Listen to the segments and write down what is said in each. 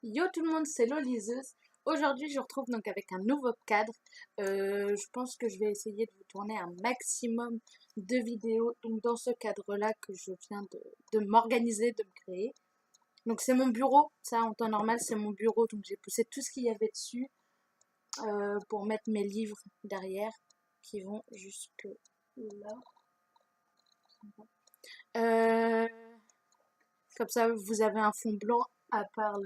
Yo tout le monde, c'est Loliseuse. Aujourd'hui, je vous retrouve donc avec un nouveau cadre. Je pense que je vais essayer de vous tourner un maximum de vidéos donc dans ce cadre-là que je viens de m'organiser, de me créer. Donc c'est mon bureau, ça en temps normal c'est mon bureau, donc j'ai poussé tout ce qu'il y avait dessus pour mettre mes livres derrière qui vont jusque là. Euh, Comme ça, vous avez un fond blanc à part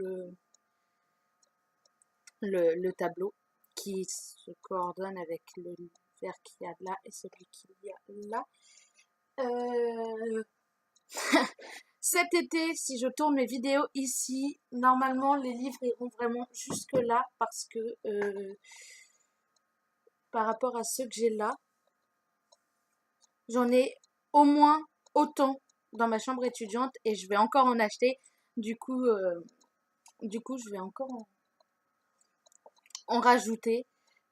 le tableau qui se coordonne avec le vert qu'il y a là et celui qu'il y a là. Euh, Cet été, si je tourne mes vidéos ici, normalement les livres iront vraiment jusque là parce que par rapport à ceux que j'ai là, j'en ai au moins autant dans ma chambre étudiante et je vais encore en acheter. Du coup, je vais encore en rajouter.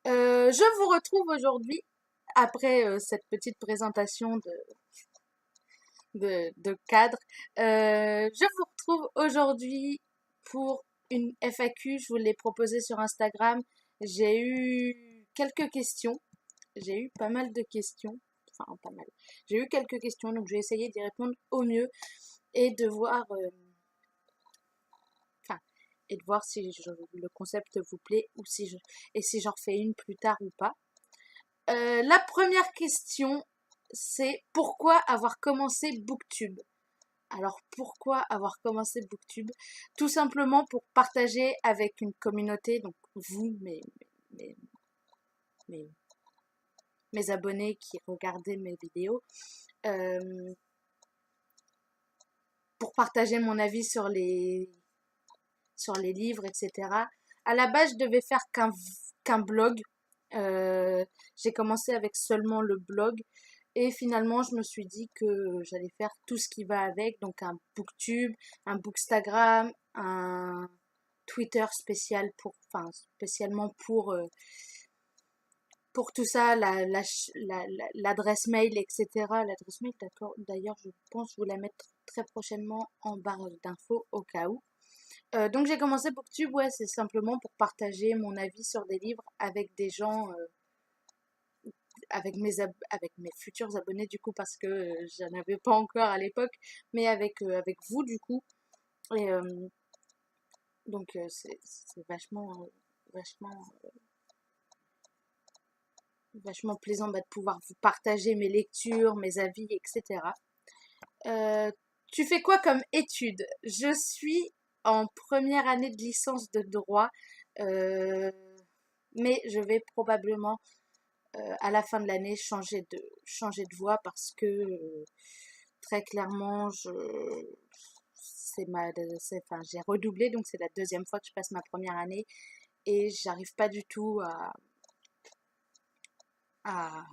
Je vous retrouve aujourd'hui, après cette petite présentation de cadre. Je vous retrouve aujourd'hui pour une FAQ. Je vous l'ai proposée sur Instagram. J'ai eu quelques questions. J'ai eu pas mal de questions. Enfin, pas mal. J'ai eu quelques questions, donc je vais essayer d'y répondre au mieux et de voir, enfin, et de voir si le concept vous plaît ou si j'en refais une plus tard ou pas. La première question, c'est pourquoi avoir commencé Booktube? Alors pourquoi avoir commencé Booktube? Tout simplement pour partager avec une communauté, donc vous, mes, mes, mes abonnés qui regardaient mes vidéos, euh, pour partager mon avis sur les livres, etc. À la base, je devais faire qu'un blog. J'ai commencé avec seulement le blog. Et finalement, je me suis dit que j'allais faire tout ce qui va avec, donc un booktube, un bookstagram, un Twitter spécial spécialement pour tout ça, l'adresse mail, etc. L'adresse mail, d'accord. D'ailleurs, je pense vous la mettre très prochainement en barre d'infos au cas où. Donc j'ai commencé Booktube, ouais, c'est simplement pour partager mon avis sur des livres avec des gens, avec mes futurs abonnés du coup parce que j'en avais pas encore à l'époque, mais avec vous du coup. Et donc c'est vachement, vachement plaisant de pouvoir vous partager mes lectures, mes avis, etc. Euh, Tu fais quoi comme études? Je suis en première année de licence de droit, euh, mais je vais probablement à la fin de l'année changer de voie parce que très clairement enfin, j'ai redoublé donc c'est la deuxième fois que je passe ma première année et j'arrive pas du tout à,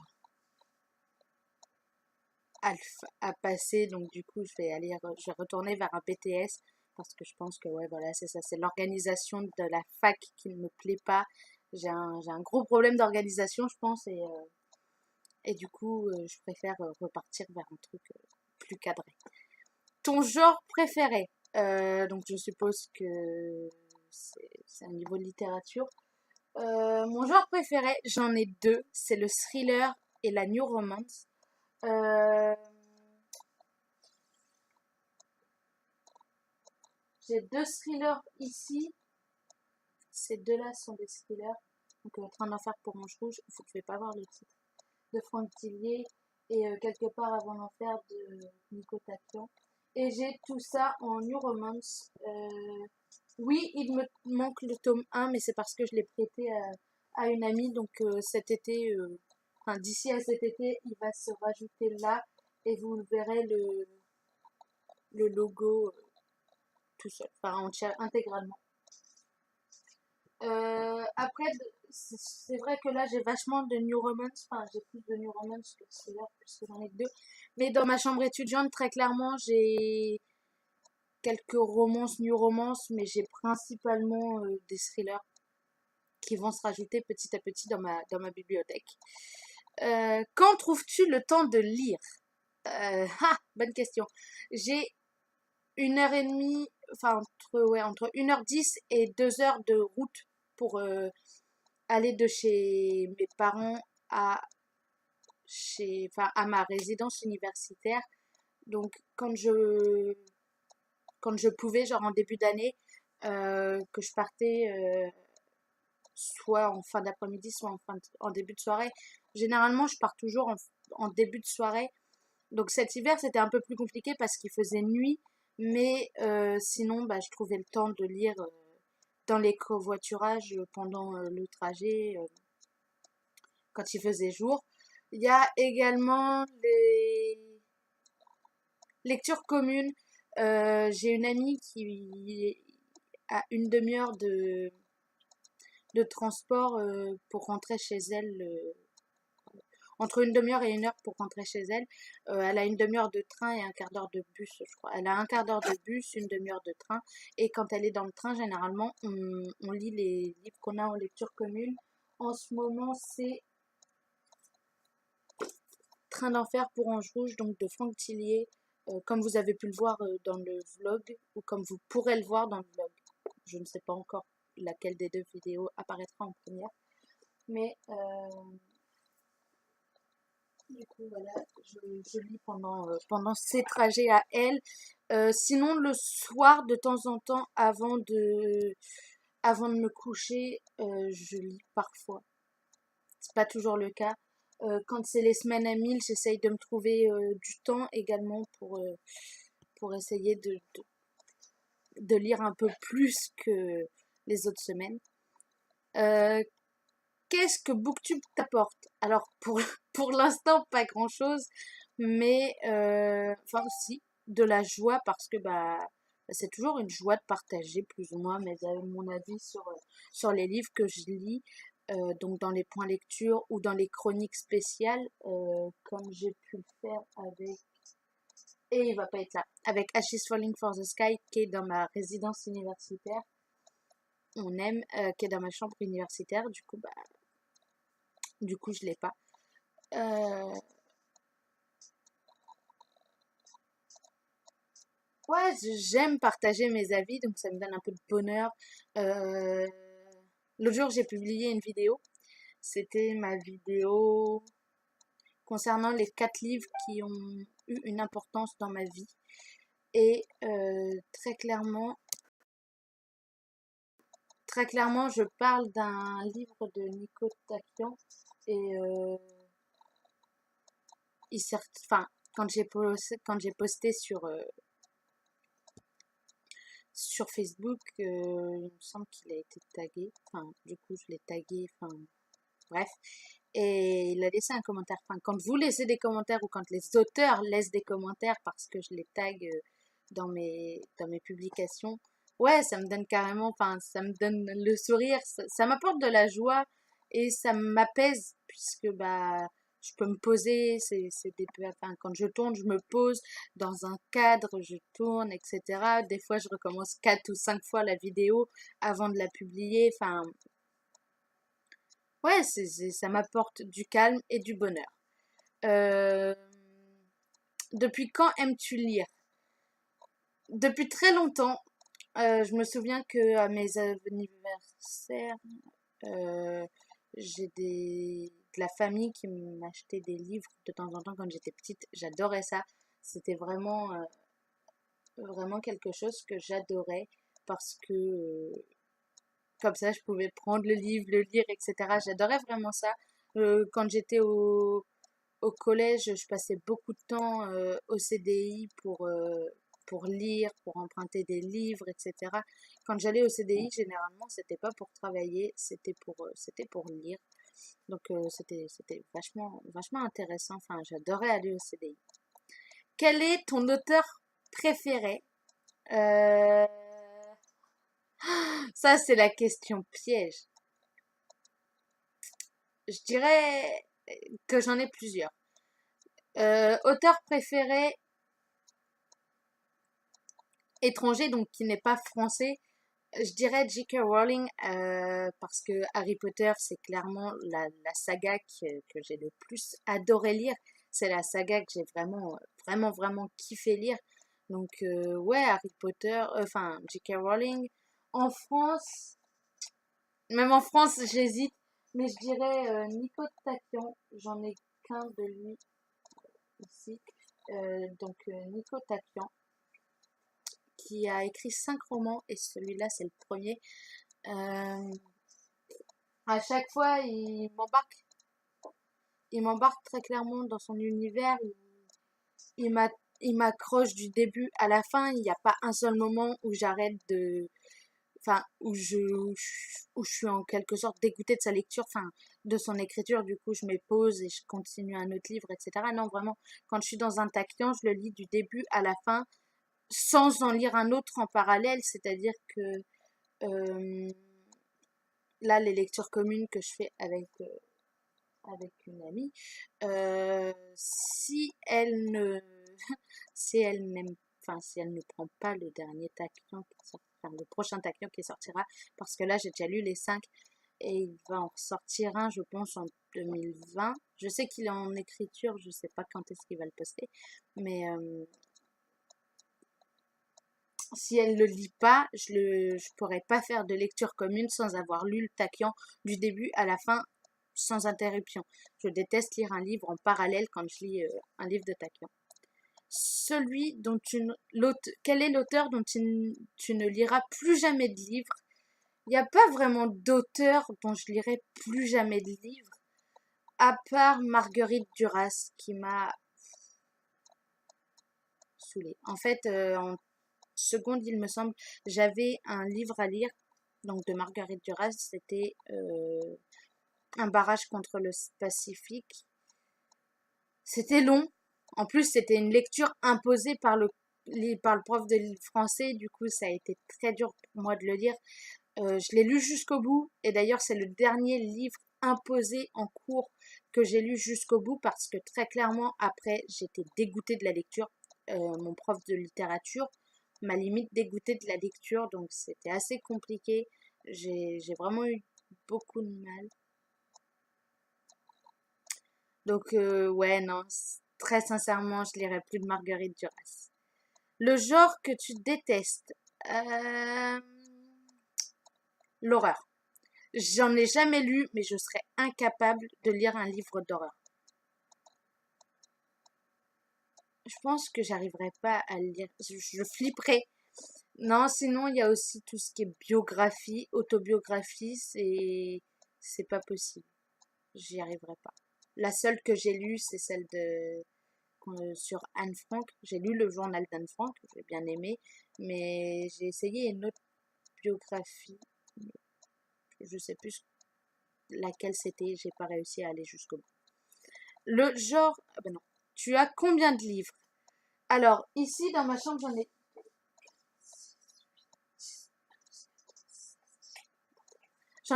à passer, donc du coup je vais retourner vers un BTS parce que je pense que ouais voilà c'est ça, c'est l'organisation de la fac qui ne me plaît pas. J'ai un gros problème d'organisation je pense et du coup je préfère repartir vers un truc plus cadré. Ton genre préféré? Donc je suppose que c'est un niveau de littérature. Mon genre préféré, j'en ai deux, c'est le thriller et la new romance. Euh, j'ai deux thrillers ici. Ces deux-là sont des thrillers. Donc, Train d'enfer pour Manche Rouge, il faut que je ne vais pas voir le titre. De Franck Tillier et Quelque part avant l'enfer de Nico Tapian. Et j'ai tout ça en New Romance. Oui, il me manque le tome 1, mais c'est parce que je l'ai prêté à une amie. Donc cet été, enfin d'ici à cet été, il va se rajouter là et vous verrez le logo tout seul, enfin intégralement. Après, c'est vrai que là, j'ai vachement de New Romance. Enfin, j'ai plus de New Romance que de thriller, puisque j'en ai que deux. Mais dans ma chambre étudiante, très clairement, j'ai quelques romances, New Romance, mais j'ai principalement des thrillers qui vont se rajouter petit à petit dans ma bibliothèque. Quand trouves-tu le temps de lire? Bonne question. J'ai une heure et demie enfin entre 1h10 et 2 heures de route pour aller de chez mes parents à à ma résidence universitaire. Donc quand je pouvais, genre en début d'année, que je partais soit en fin d'après-midi, soit en début de soirée. Généralement, je pars toujours en début de soirée. Donc cet hiver, c'était un peu plus compliqué parce qu'il faisait nuit, mais sinon, bah, je trouvais le temps de lire dans les covoiturages pendant le trajet quand il faisait jour. Il y a également les lectures communes. J'ai une amie qui a une demi-heure de transport pour rentrer chez elle, entre une demi-heure et 1 heure pour rentrer chez elle. Elle a une demi-heure de train et un quart d'heure de bus, je crois. Elle a un quart d'heure de bus, une demi-heure de train. Et quand elle est dans le train, généralement, on lit les livres qu'on a en lecture commune. En ce moment, c'est Train d'enfer pour Ange Rouge, donc de Franck Tillier, comme vous avez pu le voir dans le vlog, ou comme vous pourrez le voir dans le vlog. Je ne sais pas encore laquelle des deux vidéos apparaîtra en première. Mais du coup, voilà, je lis pendant ces trajets à elle. Sinon, le soir, de temps en temps, avant de me coucher, je lis parfois. C'est pas toujours le cas. Quand c'est les semaines à 1000, j'essaye de me trouver du temps également pour essayer de lire un peu plus que les autres semaines. Qu'est-ce que BookTube t'apporte? Alors, pour l'instant, pas grand-chose, mais enfin aussi de la joie parce que bah c'est toujours une joie de partager plus ou moins mon avis sur les livres que je lis, donc dans les points lecture ou dans les chroniques spéciales, comme j'ai pu le faire avec, et il va pas être là, avec Ashes Falling for the Sky qui est dans ma résidence universitaire. On aime, qui est dans ma chambre universitaire, du coup je l'ai pas. Ouais, j'aime partager mes avis, donc ça me donne un peu de bonheur. Euh, L'autre jour, j'ai publié une vidéo. C'était ma vidéo concernant les 4 livres qui ont eu une importance dans ma vie. Et très clairement, je parle d'un livre de Nico Takian. Et enfin, quand j'ai posté sur Facebook, il me semble qu'il a été tagué. Enfin, du coup, je l'ai tagué. Enfin, bref. Et il a laissé un commentaire. Enfin, quand vous laissez des commentaires ou quand les auteurs laissent des commentaires parce que je les tag dans mes publications, ouais, ça me donne carrément, enfin, ça me donne le sourire. Ça m'apporte de la joie et ça m'apaise puisque, bah, je peux me poser, enfin, quand je tourne, je me pose dans un cadre, je tourne, etc. Des fois, je recommence 4 ou 5 fois la vidéo avant de la publier. Enfin, ouais, ça m'apporte du calme et du bonheur. Euh, Depuis quand aimes-tu lire? Depuis très longtemps. Je me souviens que à mes anniversaires, euh, j'ai de la famille qui m'achetait des livres de temps en temps quand j'étais petite. J'adorais ça. C'était vraiment quelque chose que j'adorais parce que comme ça, je pouvais prendre le livre, le lire, etc. J'adorais vraiment ça. Quand j'étais au collège, je passais beaucoup de temps au CDI pour lire, pour emprunter des livres, etc. Quand j'allais au CDI, généralement, c'était pas pour travailler, c'était pour lire. Donc, c'était vachement intéressant. Enfin, j'adorais aller au CDI. Quel est ton auteur préféré? Euh, Ça, c'est la question piège. Je dirais que j'en ai plusieurs. Auteur préféré étranger, donc qui n'est pas français, je dirais J.K. Rowling parce que Harry Potter, c'est clairement la saga que j'ai le plus adoré lire. C'est la saga que j'ai vraiment kiffé lire. Donc, ouais, Harry Potter, enfin, J.K. Rowling. En France, même en France, j'hésite, mais je dirais Nico Taquian. J'en ai qu'un de lui ici. Donc, Nico Taquian, qui a écrit 5 romans, et celui-là, c'est le premier. Euh, à chaque fois, il m'embarque très clairement dans son univers. Il m'a, il m'accroche du début à la fin. Il n'y a pas un seul moment où j'arrête enfin, où je suis en quelque sorte dégoûtée de sa lecture, enfin, de son écriture. Du coup, je me pose et je continue un autre livre, etc. Non, vraiment, quand je suis dans un taquillon, je le lis du début à la fin, sans en lire un autre en parallèle. C'est-à-dire que euh, là, les lectures communes que je fais avec une amie, si elle ne, si elle n'aime, enfin, si elle ne prend pas le dernier taquion qui sort, enfin, le prochain taquion qui sortira, parce que là, j'ai déjà lu les 5 et il va en ressortir un, je pense, en 2020. Je sais qu'il est en écriture, je sais pas quand est-ce qu'il va le poster, mais si elle le lit pas, je pourrais pas faire de lecture commune sans avoir lu le taquion du début à la fin, sans interruption. Je déteste lire un livre en parallèle quand je lis un livre de taquion. Quel est l'auteur dont tu ne liras plus jamais de livre? Il n'y a pas vraiment d'auteur dont je lirai plus jamais de livre, à part Marguerite Duras, qui m'a saoulée. En fait, en seconde, il me semble, j'avais un livre à lire, donc de Marguerite Duras, c'était un barrage contre le Pacifique. C'était long. En plus, c'était une lecture imposée par le prof de français. Du coup, ça a été très dur pour moi de le lire. Je l'ai lu jusqu'au bout. Et d'ailleurs, c'est le dernier livre imposé en cours que j'ai lu jusqu'au bout parce que très clairement, après, j'étais dégoûtée de la lecture. Mon prof de littérature m'a limite dégoûtée de la lecture. Donc, c'était assez compliqué. J'ai vraiment eu beaucoup de mal. Donc, ouais, non, très sincèrement, je lirai plus de Marguerite Duras. Le genre que tu détestes, euh, l'horreur. J'en ai jamais lu, mais je serais incapable de lire un livre d'horreur. Je pense que j'arriverais pas à le lire. Je flipperais. Non, sinon, il y a aussi tout ce qui est biographie, autobiographie, c'est pas possible. J'y arriverai pas. La seule que j'ai lue, c'est celle sur Anne Frank. J'ai lu le journal d'Anne Frank, j'ai bien aimé, mais j'ai essayé une autre biographie. Je sais plus laquelle c'était, j'ai pas réussi à aller jusqu'au bout. Le genre, ah ben non. Tu as combien de livres? Alors, ici, dans ma chambre, j'en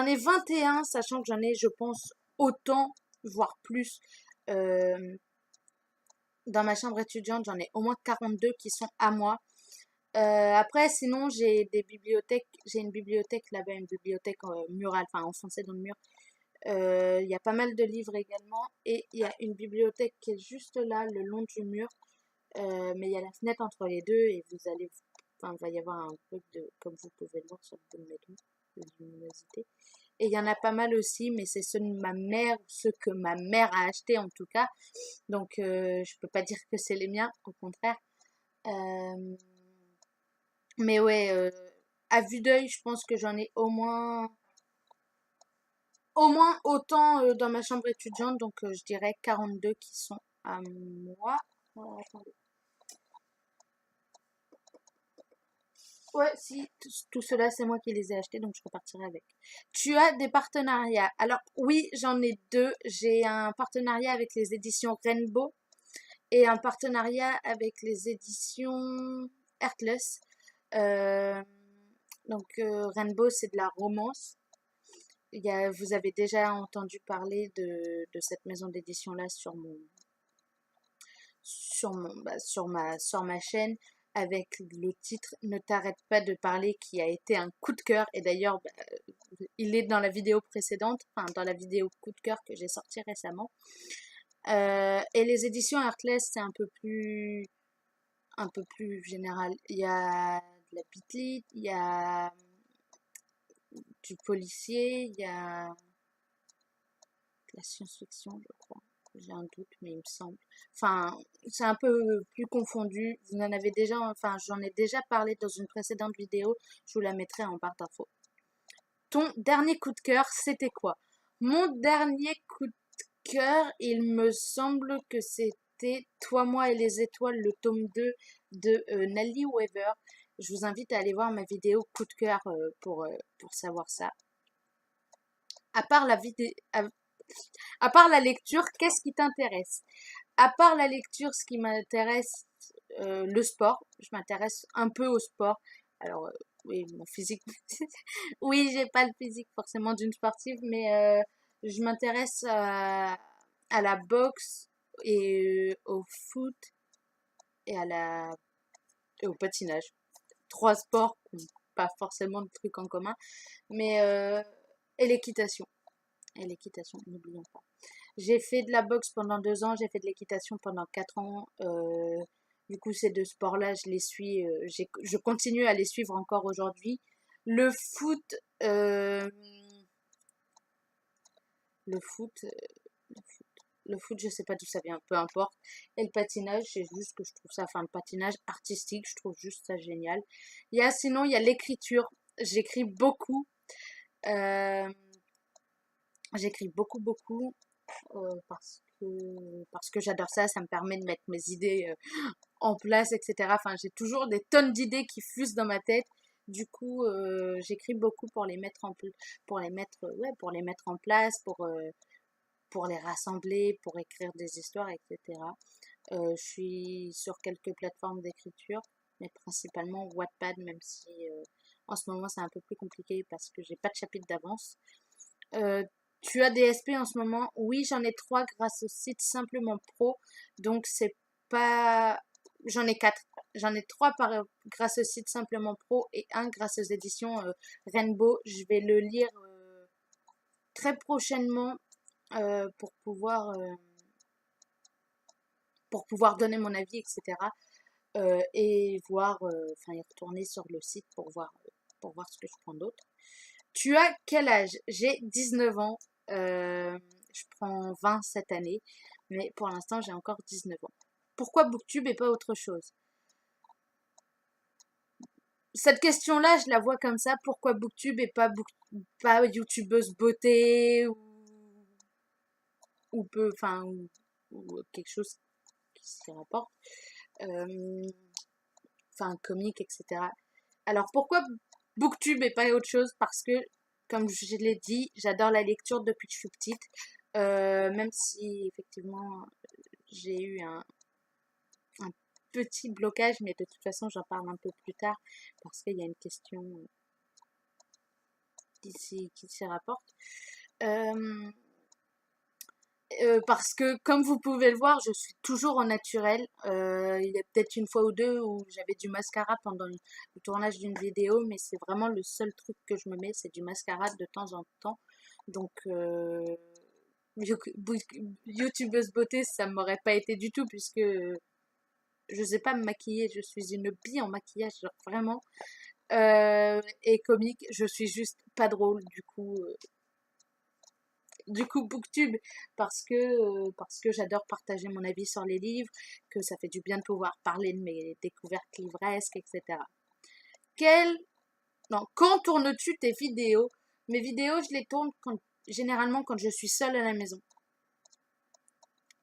ai 21, sachant que j'en ai, je pense, autant, voire plus. Euh, Dans ma chambre étudiante, j'en ai au moins 42 qui sont à moi. Après, sinon, j'ai des bibliothèques. J'ai une bibliothèque là-bas, une bibliothèque murale, enfin enfoncée dans le mur. Il y a pas mal de livres également. Et il y a une bibliothèque qui est juste là, le long du mur. Mais il y a la fenêtre entre les deux et enfin, il va y avoir un truc comme vous pouvez le voir sur le bout de mes doigts, de luminosité. Et il y en a pas mal aussi, mais c'est ceux de ma mère, ceux que ma mère a achetés en tout cas. Donc, je peux pas dire que c'est les miens, au contraire. Euh, mais ouais, à vue d'œil, je pense que j'en ai au moins autant dans ma chambre étudiante, donc je dirais 42 qui sont à moi. Attendez. Ouais, si, tout cela, c'est moi qui les ai achetés, donc je repartirai avec. Tu as des partenariats. Alors, oui, j'en ai deux. J'ai un partenariat avec les éditions Rainbow et un partenariat avec les éditions Heartless. Euh, donc, Rainbow, c'est de la romance. Vous avez déjà entendu parler de cette maison d'édition-là sur ma chaîne avec le titre Ne t'arrête pas de parler qui a été un coup de cœur et d'ailleurs il est dans la vidéo précédente, enfin dans la vidéo coup de cœur que j'ai sorti récemment. Et les éditions Heartless c'est un peu plus général. Il y a de la Beat-Lit, il y a du policier, il y a de la science-fiction, je crois. J'ai un doute, mais il me semble. Enfin, c'est un peu plus confondu. Vous en avez déjà, enfin, j'en ai déjà parlé dans une précédente vidéo. Je vous la mettrai en barre d'infos. Ton dernier coup de cœur, c'était quoi? Mon dernier coup de cœur, il me semble que c'était Toi, moi et les étoiles, le tome 2 de Nelly Weaver. Je vous invite à aller voir ma vidéo coup de cœur pour savoir ça. À part la vidéo, à part la lecture, qu'est-ce qui t'intéresse? À part la lecture, ce qui m'intéresse, le sport. Je m'intéresse un peu au sport. Alors, oui, mon physique. Oui, j'ai pas le physique forcément d'une sportive, mais je m'intéresse à la boxe et au foot et et au patinage. Trois sports qui n'ont pas forcément de trucs en commun, mais et l'équitation. Et l'équitation, n'oublions pas. J'ai fait de la boxe pendant 2 ans, j'ai fait de l'équitation pendant 4 ans. Du coup, ces deux sports-là, je les suis, je continue à les suivre encore aujourd'hui. Le foot, euh, le foot, euh, le foot, le foot, je sais pas d'où ça vient, peu importe. Et le patinage, c'est juste que je trouve ça, enfin, le patinage artistique, je trouve juste ça génial. Sinon, il y a l'écriture. J'écris beaucoup. Euh, J'écris beaucoup, beaucoup. Parce que j'adore ça, ça me permet de mettre mes idées en place, etc. Enfin, j'ai toujours des tonnes d'idées qui fusent dans ma tête. Du coup, j'écris beaucoup pour les mettre pour les mettre en place, pour les rassembler, pour écrire des histoires, etc. Je suis sur quelques plateformes d'écriture, mais principalement Wattpad, même si en ce moment c'est un peu plus compliqué parce que j'ai pas de chapitre d'avance. Euh, Tu as des SP en ce moment? Oui, j'en ai 3 grâce au site Simplement Pro. Donc c'est pas. J'en ai 4. J'en ai 3 grâce au site Simplement Pro et un grâce aux éditions Rainbow. Je vais le lire très prochainement euh, pour pouvoir, euh, pour pouvoir donner mon avis, etc. Et voir, enfin, y retourner sur le site pour voir ce que je prends d'autre. Tu as quel âge? J'ai 19 ans. Je prends 20 cette année. Mais pour l'instant, j'ai encore 19 ans. Pourquoi Booktube et pas autre chose? Cette question-là, je la vois comme ça. Pourquoi Booktube et pas YouTubeuse beauté ou peu, enfin, ou quelque chose qui s'y rapporte. Euh, enfin, comique, etc. Alors pourquoi Booktube et pas autre chose? Parce que, comme je l'ai dit, j'adore la lecture depuis que je suis petite. Même si effectivement j'ai eu un petit blocage, mais de toute façon j'en parle un peu plus tard parce qu'il y a une question qui s'y rapporte. Euh, Parce que comme vous pouvez le voir, je suis toujours au naturel. Il y a peut-être une fois ou deux où j'avais du mascara pendant le tournage d'une vidéo, mais c'est vraiment le seul truc que je me mets, c'est du mascara de temps en temps. Donc, youtubeuse beauté, ça m'aurait pas été du tout puisque je sais pas me maquiller, je suis une bille en maquillage, genre vraiment. Et comique, je suis juste pas drôle, du coup Booktube parce que j'adore partager mon avis sur les livres, que ça fait du bien de pouvoir parler de mes découvertes livresques, etc. Quel Non, quand tournes-tu tes vidéos? Mes vidéos, je les tourne généralement quand je suis seule à la maison.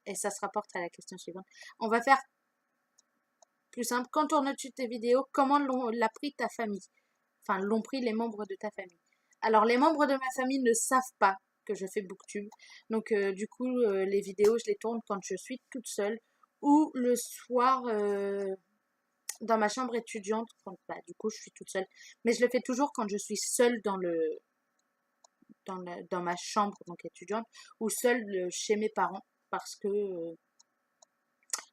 Et ça se rapporte à la question suivante. On va faire plus simple. Quand tournes-tu tes vidéos? Comment l'a pris ta famille? Enfin, l'ont pris les membres de ta famille. Alors, les membres de ma famille ne savent pas que je fais Booktube. Donc, du coup, les vidéos, je les tourne quand je suis toute seule ou le soir dans ma chambre étudiante. Du coup, je suis toute seule. Mais je le fais toujours quand je suis seule dans ma chambre donc étudiante ou seule chez mes parents parce que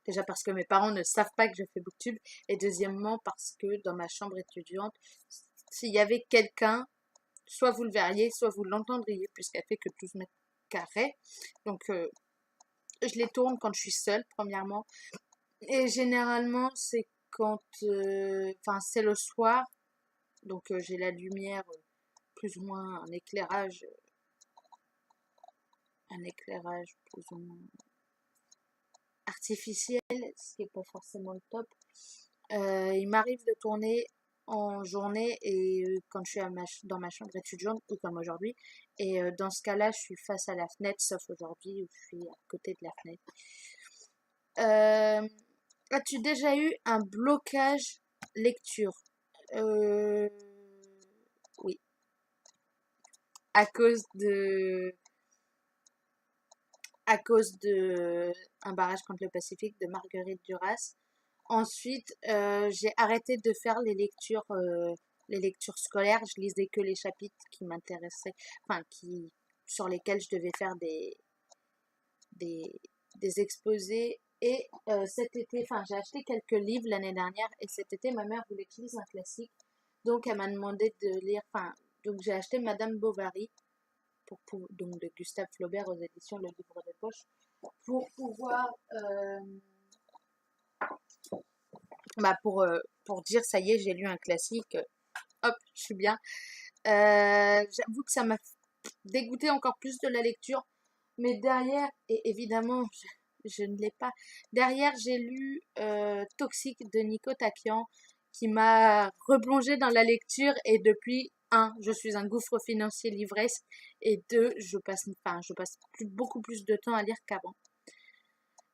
déjà parce que mes parents ne savent pas que je fais Booktube et deuxièmement parce que dans ma chambre étudiante, s'il y avait quelqu'un, soit vous le verriez, soit vous l'entendriez puisqu'elle fait que 12 mètres carrés. Donc je les tourne quand je suis seule premièrement et généralement c'est quand, enfin c'est le soir, donc j'ai la lumière, plus ou moins un éclairage plus ou moins artificiel, ce qui est pas forcément le top. Il m'arrive de tourner en journée et quand je suis dans ma chambre étudiante ou comme aujourd'hui. Et dans ce cas-là, je suis face à la fenêtre, sauf aujourd'hui où je suis à côté de la fenêtre. As-tu déjà eu un blocage lecture? Oui, à cause de Un barrage contre le Pacifique de Marguerite Duras. Ensuite, j'ai arrêté de faire les lectures scolaires. Je lisais que les chapitres qui m'intéressaient, enfin sur lesquels je devais faire des, des exposés. Et cet été, enfin j'ai acheté quelques livres l'année dernière et cet été ma mère voulait que je lise un classique. Donc elle m'a demandé de lire, enfin donc j'ai acheté Madame Bovary donc de Gustave Flaubert aux éditions Le Livre de Poche pour pouvoir pour dire ça y est, j'ai lu un classique, hop, je suis bien. J'avoue que ça m'a dégoûté encore plus de la lecture, mais derrière, et évidemment, je ne l'ai pas. Derrière, j'ai lu Toxique de Nico Takian, qui m'a replongé dans la lecture, et depuis, je suis un gouffre financier livresque, et deux, je passe beaucoup plus de temps à lire qu'avant.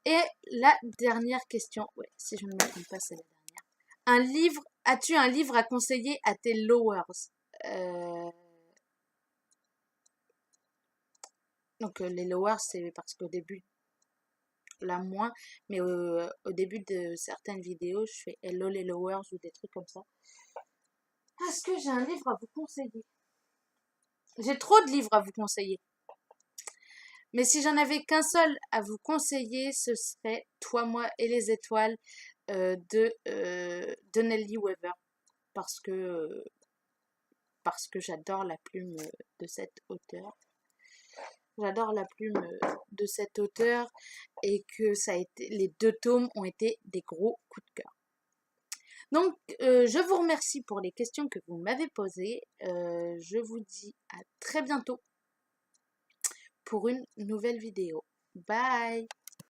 Et la dernière question, ouais, si je ne me trompe pas, c'est la dernière. As-tu un livre à conseiller à tes lowers? Donc les lowers, c'est parce qu'au début, là moins, mais au début de certaines vidéos, je fais hello les lowers ou des trucs comme ça. Est-ce que j'ai un livre à vous conseiller? J'ai trop de livres à vous conseiller. Mais si j'en avais qu'un seul à vous conseiller, ce serait Toi, moi et les étoiles de Nelly Weaver. Parce que j'adore la plume de cet auteur. J'adore la plume de cet auteur et que les 2 tomes ont été des gros coups de cœur. Donc, je vous remercie pour les questions que vous m'avez posées. Je vous dis à très bientôt pour une nouvelle vidéo. Bye!